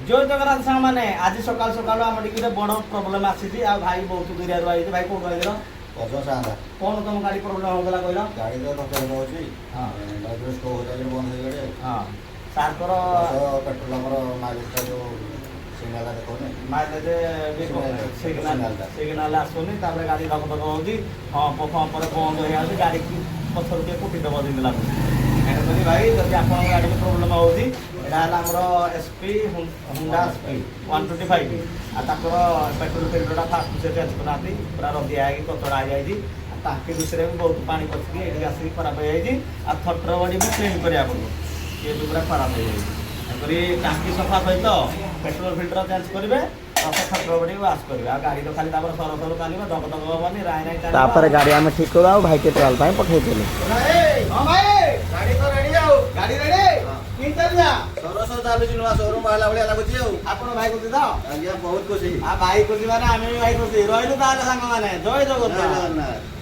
जय जगन्नाथ सांग माने आज सकाल सकाल आम टिके बड़ प्रोब्लेम आसी आ भाई बहुत दूरिया आई भाई कौन आई कौन तुम गाड़ी प्रोब्लेम होगा कहल गाड़ी तो खतरा होची हां स्टो होता है बंद हो गए हां सार कर पेट्रोल हमर माइलेज का जो सिग्नल देखो ने माइलेज सिग्नल आसुनी तापर गाड़ी धक धक होची हां पंप पर बंद हो जाଉଛି गाड़ी पथर के कुटी दब दिन लागु एनकरी भाई जदि आपन गाड़ी में प्रोब्लेम होची एटा हला हमर एसपी होंडा एसपी 125 आ ताकर पेट्रोल फिल्टरटा फास्ट से चेंज करनाती पूरा रदिया है कि कचड़ा आ जाई टांकी दूसरे भी बहुत पानी पसिकी एठी आसी खराब हो जाई आ थटर बॉडी भी क्लीन करिया पड़ो ये भी पूरा खराब हो जाई एनकरी टांकी सफा सहित पेट्रोल फिल्टर चेंज करिवे थटर बॉडी वाश करिवे आ गाड़ी तो खाली तापर सर सर चलिबो धक धक होबनी राय राय चलिबो तापर गाड़ी हम ठीक करा भाई के ट्रायल पाए पठै देले हां भाई गाड़ी तो रेडी आउ गाड़ी रेडी की चल जा सरस चालू नुआ शोरूम बाहला बढिया लागुची आपण भाई को दे आज्ञा बहुत खुशी आ भाई को माने आमे भी भाई को रहिलु ताले संग माने जय जगन्नाथ।